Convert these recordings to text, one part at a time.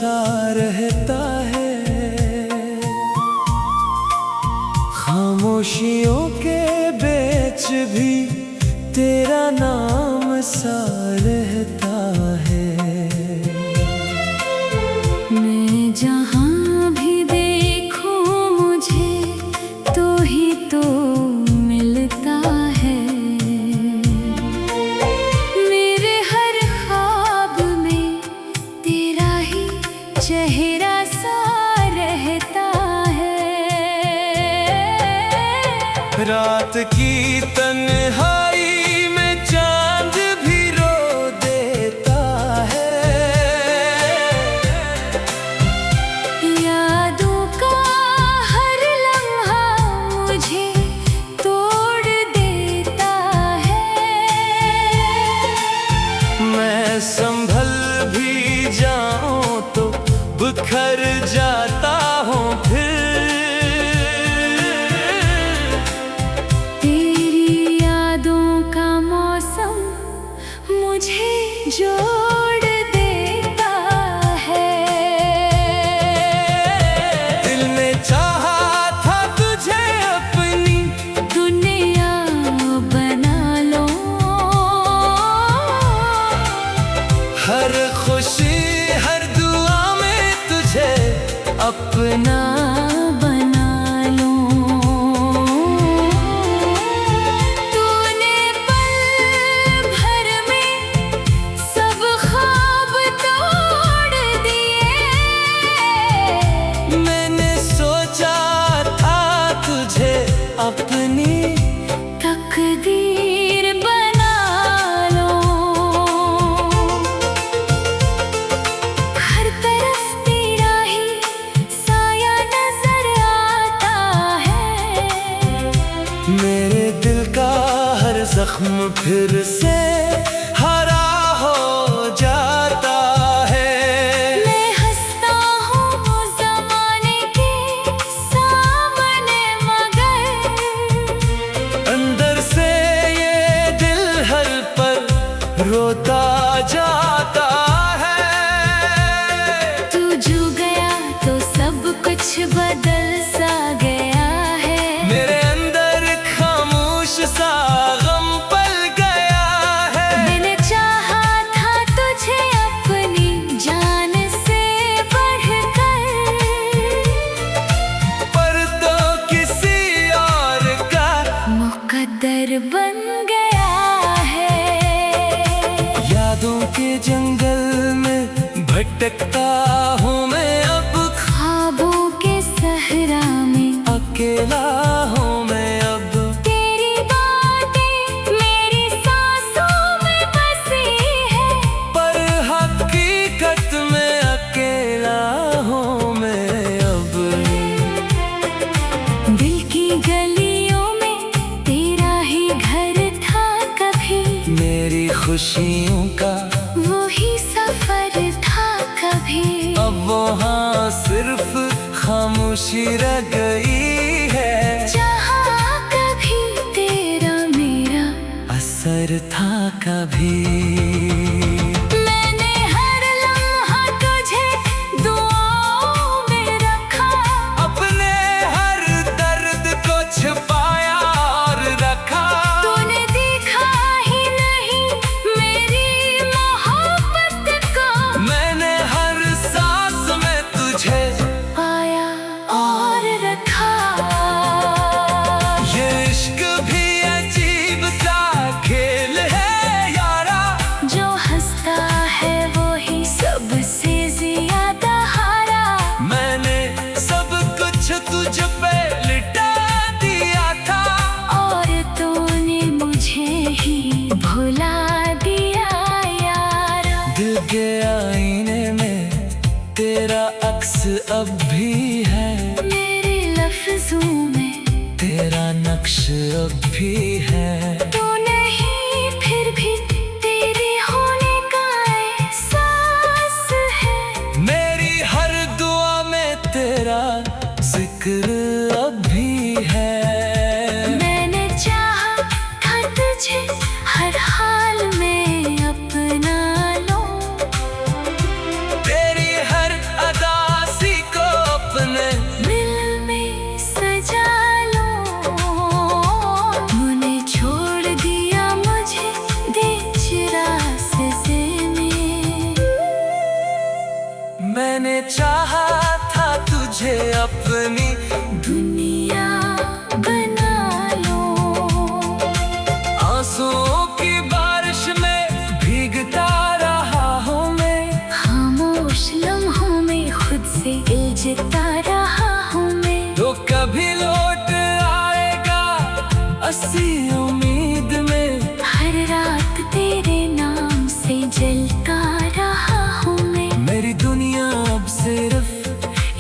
सा रहता है, खामोशियों के बीच भी तेरा नाम सा रहता है। मैं जहाँ भी देखूं मुझे तो ही तो मिलता है, मेरे हर ख्वाब में तेरा ही चेहरा सा रहता है। रात की तन्हाई में चांद भी रो देता है, यादों का हर लम्हा मुझे तोड़ देता है। मैं संभल भी जाऊं तो बिखर जाता हूँ फिर। तेरी यादों का मौसम मुझे जोड़ देता है। दिल ने चाहा था तुझे अपनी दुनिया बना लो, हर खुशी हर दुआ में तुझे अपना बना लो। तूने पल भर में सब ख्वाब तोड़ दिए, मैंने सोचा था तुझे अपनी तकदीर बना लो। हर तरफ तेरा ही साया नजर आता है, मेरे दिल का हर जख्म फिर से हरा हो जाता है। मैं हंसता हूँ ज़माने के सामने मगर अंदर से ये दिल हर पल रोता जाता है। तू जो गया तो सब कुछ बदल सा गया है, मेरे अंदर खामोश सा गम पल गया है। मैंने चाहा था तुझे अपनी जान से बढ़कर, पर तो किसी और का मुकद्दर बन गया है। यादों के जंगल में भटकता हूँ मैं अब, ख्वाबों के सहरा में अकेला हूँ मैं अब। तेरी बातें मेरी सांसों में बसी है, पर हकीकत में अकेला हूँ मैं अब। दिल की गलियों में तेरा ही घर था कभी, मेरी खुशियों का वो ही सफर था कभी। अब वहाँ सिर्फ खामोशी रह गई है, जहाँ कभी तेरा मेरा असर था कभी। मैंने हर लम्हा तुझे दुआओं में रखा, अपने हर दर्द को छुपाया और रखा। तूने देखा ही नहीं मेरी मोहब्बत को, मैंने हर सांस में तुझे पाया और रखा। ये इश्क भी अजीब सा खेल है यारा, जो हंसता है वो ही सबसे ज्यादा हारा। मैंने सब कुछ तुझ पे लिटा दिया था, और तूने मुझे ही भुला दिया यारा। दिल के आईने में तेरा अक्स अब भी है, मेरे लफ्जों में तेरा नक्श अब भी है। तू नहीं फिर भी तेरे होने का एहसास है, मेरी हर दुआ में तेरा जिक्र अब भी है। मैंने चाहा था तुझे हर हाल में अपना लो, तेरी हर मैंने चाहा था तुझे अपनी दुनिया बना लो। आंसुओं की बारिश में भीगता रहा हूँ मैं, खामोश लम्हों में खुद से उलझता रहा हूँ मैं। तो कभी लौट आएगा अस्सी उम्मीद में, हर रात तेरे नाम से जलता रहा हूँ मैं। मेरी दुनिया अब सिर्फ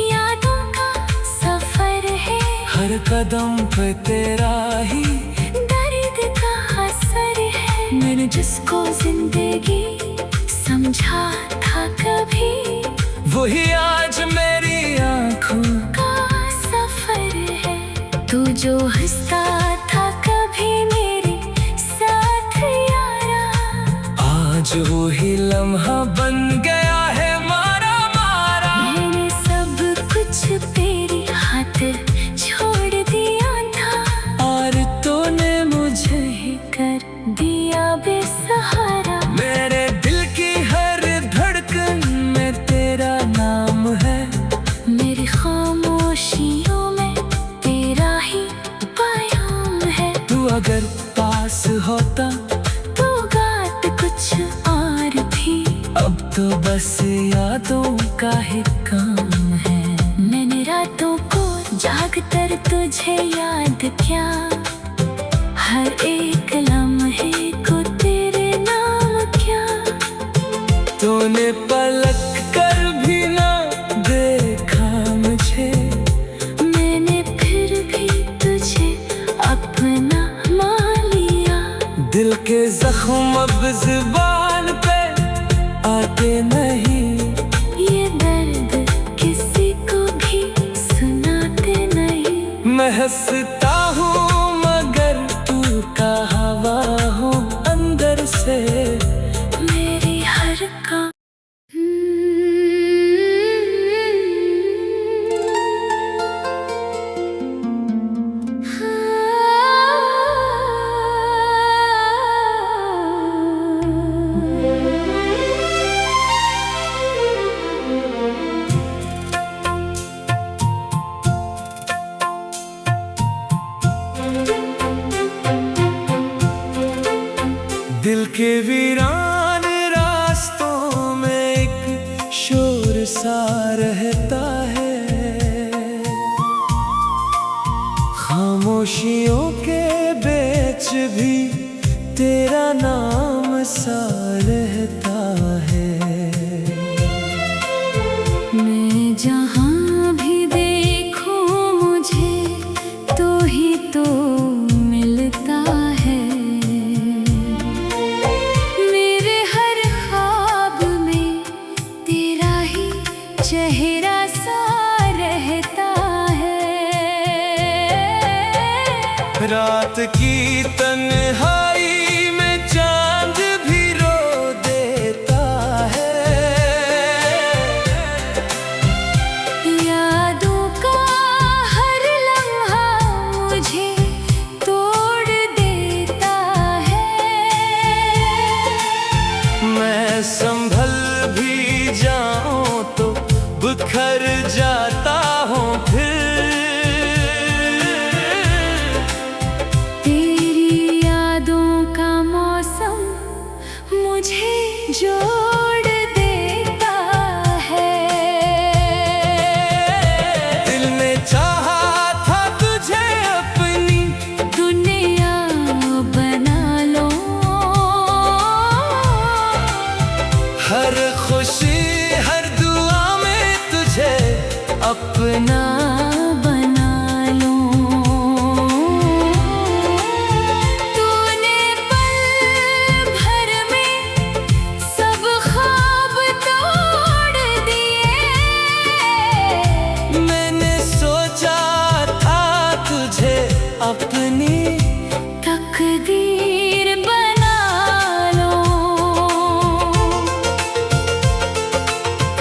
यादों का सफर है, हर कदम पे तेरा ही दर्द का असर है। मैंने जिसको जिंदगी समझा था कभी, वही आज मेरी आंखों का सफर है। तू जो हंसता था कभी मेरे साथ यारा, आज वही लम्हा बन गया है मारा मारा। मैंने सब कुछ तेरी खातिर छोड़ दिया था, और तूने मुझे ही कर दिया बेसहारा। मेरे दिल की हर धड़कन में तेरा नाम है, मेरी खामोशियों में तेरा ही पैगाम है। तू अगर पास होता तू गात कुछ और भी, अब तो बस यादों का ही काम है। मैंने रातों को जाग कर तुझे याद किया, हर एक लम्हे को तेरे नाम किया। तूने पलक कर भी ना देखा मुझे, मैंने फिर भी तुझे अपना मान लिया। दिल के जख्म अब जुबान पे आते नहीं, ये दर्द किसी को भी सुनाते नहीं। मैं हंसता हूँ मगर तू कहावा हूँ अंदर से। मेरी हर का दिल के वीरान रास्तों में एक शोर सा रहता है, खामोशियों के बीच भी तेरा नाम सा रहता है। मैं जहाँ भी देखूं मुझे तो ही तो मिलता है। मेरे हर ख्वाब में तेरा ही चेहरा सा रहता है। रात की तन्हाई में चांद भी रो देता है, यादों का हर लम्हा मुझे तोड़ देता है। मैं संभल भी जाऊं तो बिखर जाता हूँ फिर। तेरी यादों का मौसम मुझे जोड़ देता है। दिल ने चाहा था तुझे अपनी दुनिया बना लो, हर खुशी हर दुआ में तुझे अपना बना लो। तूने पल भर में सब ख्वाब तोड़ दिए। मैंने सोचा था तुझे अपनी तकदीर बना लो।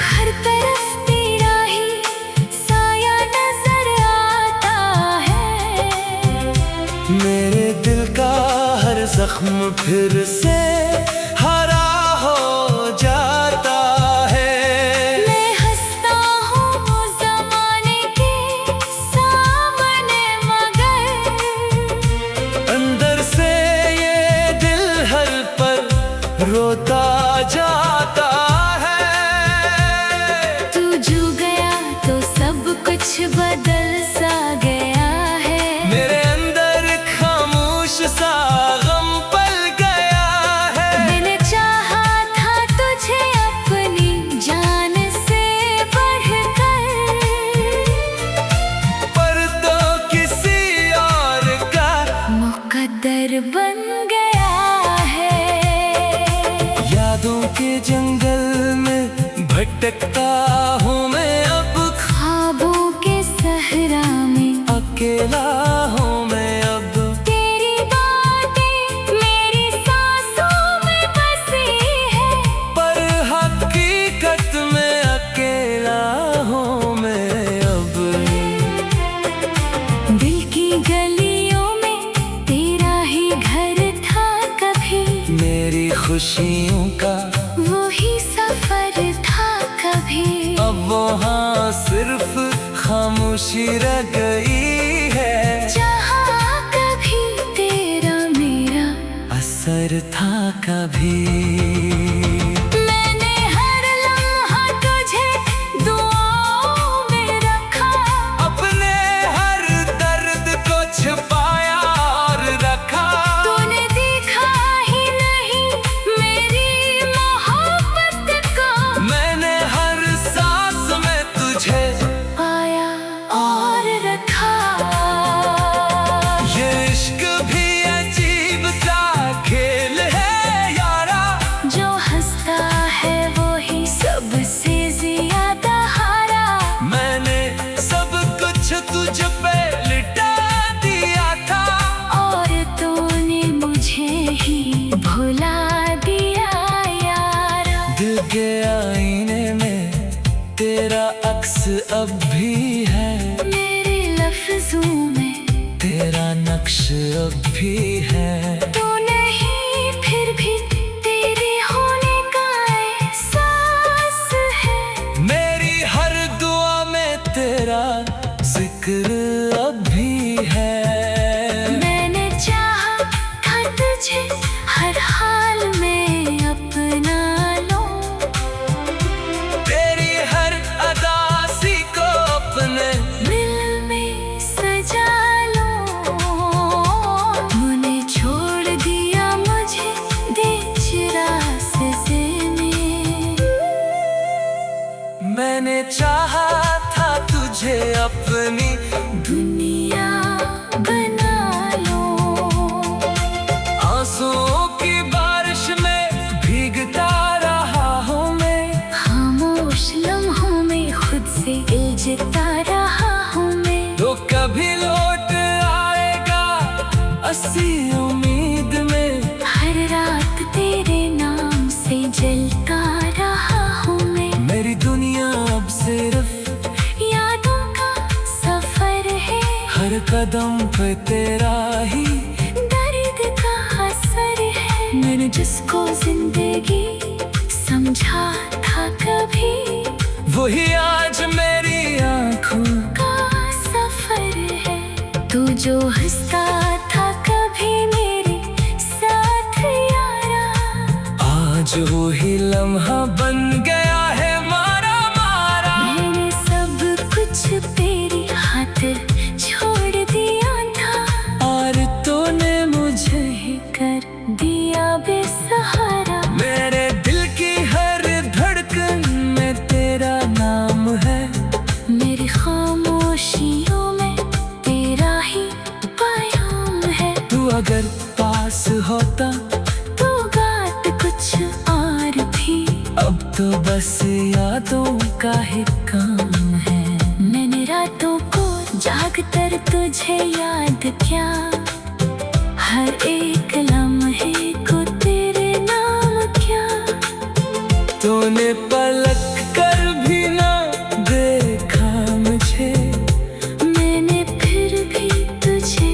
हर तरफ तेरा ही साया नजर आता है। मेरे दिल का हर जख्म फिर से हरा हो जाता है। मैं हंसता भटकता हूँ मैं अब, ख्वाबों के सहरा में अकेला हूँ मैं अब। तेरी बातें मेरी सांसों में बसी है, पर हकीकत में अकेला हूँ मैं अब। दिल की गलियों में तेरा ही घर था कभी, मेरी खुशियों का वही सफर था कभी। अब वहाँ सिर्फ खामोशी रह गई है, जहाँ कभी तेरा मेरा असर था कभी। मैंने हर लम्हा तुझे दुआओं में रखा, अपने हर दर्द को छुपाया और रखा। तूने देखा ही नहीं मेरी मोहब्बत को, मैंने हर सांस में तुझे पाया और रखा। ये इश्क भी अजीब सा खेल है यारा, जो हंसता है वो ही सबसे ज्यादा हारा। मैंने सब कुछ तुझ पे लिटा दिया था, और तूने मुझे ही भुला दिया यारा। दिल के आईने में तेरा अक्स अब भी है, मेरे लफ्जों में तेरा नक्श अब भी है। तू नहीं फिर भी तेरे होने का एहसास है, मेरी हर दुआ में तेरा जिक्र अब भी है। मैंने चाहा था तुझे हर हाल में अपना लो, तेरी हर अदासी को अपने दिल में सजा लो। तूने छोड़ दिया मुझे बीच रास्ते में, मैंने चाहा था तुझे अपनी दुनिया बना लो। आंसुओं की बारिश में भीगता रहा हूँ मैं, खामोश लम्हों में खुद से इल्झता रहा हूँ मैं। तो कभी लौट आएगा अस्सी उम्मीद में। हर रात तेरे नाम से जलता रहा हूँ मैं। मेरी दुनिया अब सिर्फ यादों का सफर है, हर कदम पे तेरा ही दर्द का असर है। मैंने जिसको जिंदगी समझा था कभी, वही आज मेरी आंखों का सफर है। तू जो हंसता था कभी मेरे साथ यारा, आज वही लम्हा बन गया है मारा मारा। मैंने सब कुछ तेरी खातिर छोड़ दिया था, और तूने मुझे ही कर दिया बेसहारा। मेरे दिल की हर धड़कन में तेरा नाम है, मेरी खामोशियों में तेरा ही पैगाम है। तू अगर पास होता तू बात कुछ और भी, अब तो बस यादों का ही काम है। मैंने रातों को जाग कर तुझे याद किया, हर एक लम्हे को तेरे नाम किया। तूने पलक कर भी ना देखा मुझे, मैंने फिर भी तुझे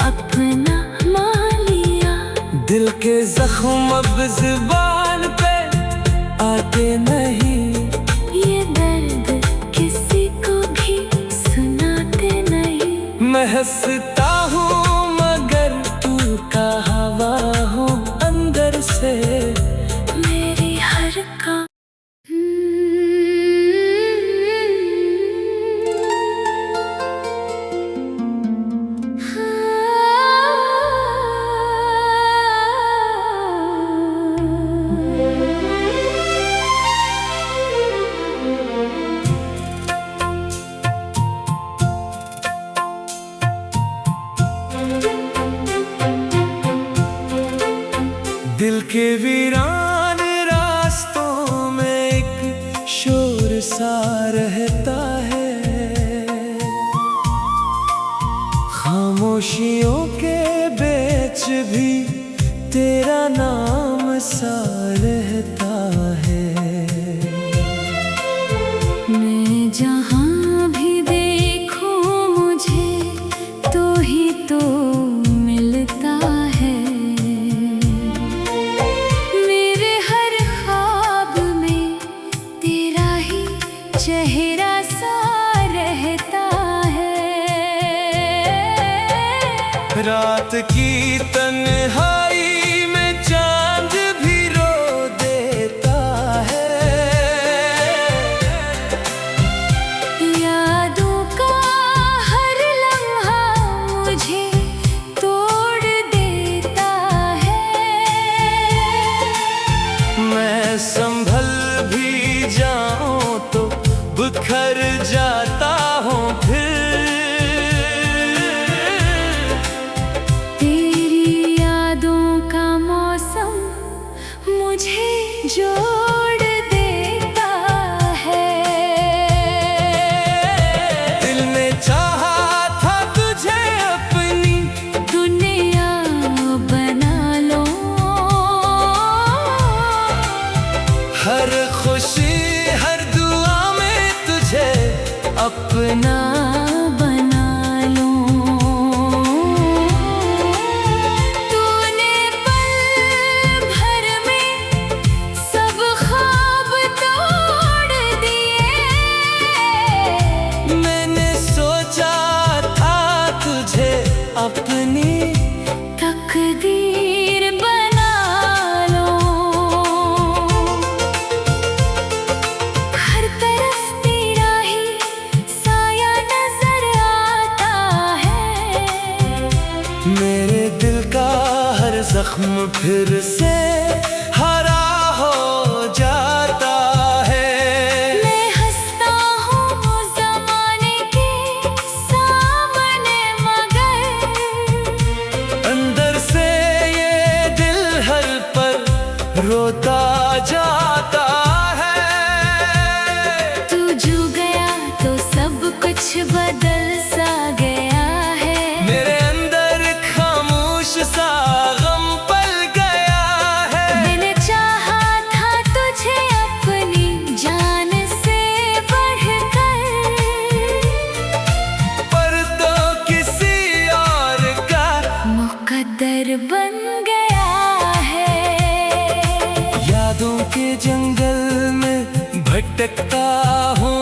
अपना मान लिया। दिल के जख्म अब जुबान पे आते नहीं, ये दर्द किसी को भी सुनाते नहीं। मैं हंसता हूँ मगर तू कहावा हूँ अंदर से। मेरी हर का सा रहता है, खामोशियों के बीच भी तेरा नाम सा रहता है। मैं जहाँ भी देखूं मुझे तो ही तो मिलता है, मेरे हर ख्वाब में तेरा ही चेहरा सा रहता है। रात की तन्हाई में चांद भी रो देता है, यादों का हर लम्हा मुझे तोड़ देता है। मैं संभल भी जाऊं तो बिखर जाता हूँ फिर। तेरी यादों का मौसम मुझे जोड़ देता है। दिल ने चाहा था तुझे अपनी दुनिया बना लो, हर खुशी हर दुआ में तुझे अपना बना लो। तूने पल भर में सब ख्वाब तोड़ दिए, मैंने सोचा था तुझे अपनी तकदीर बना लो। हर तरफ तेरा ही साया नजर आता है, मेरे दिल का हर जख्म फिर से हरा हो जाता है। मैं हंसता हूँ ज़माने के सामने मगर अंदर से ये दिल हर पल रोता जाता है। तू जो गया तो सब कुछ बदल सा गया है। मेरे अंदर खामोश सा गम पल गया है। मैंने चाहा था तुझे अपनी जान से बढ़कर, पर तो किसी और का मुकद्दर बन गया है। यादों के जंगल में भटकता हूँ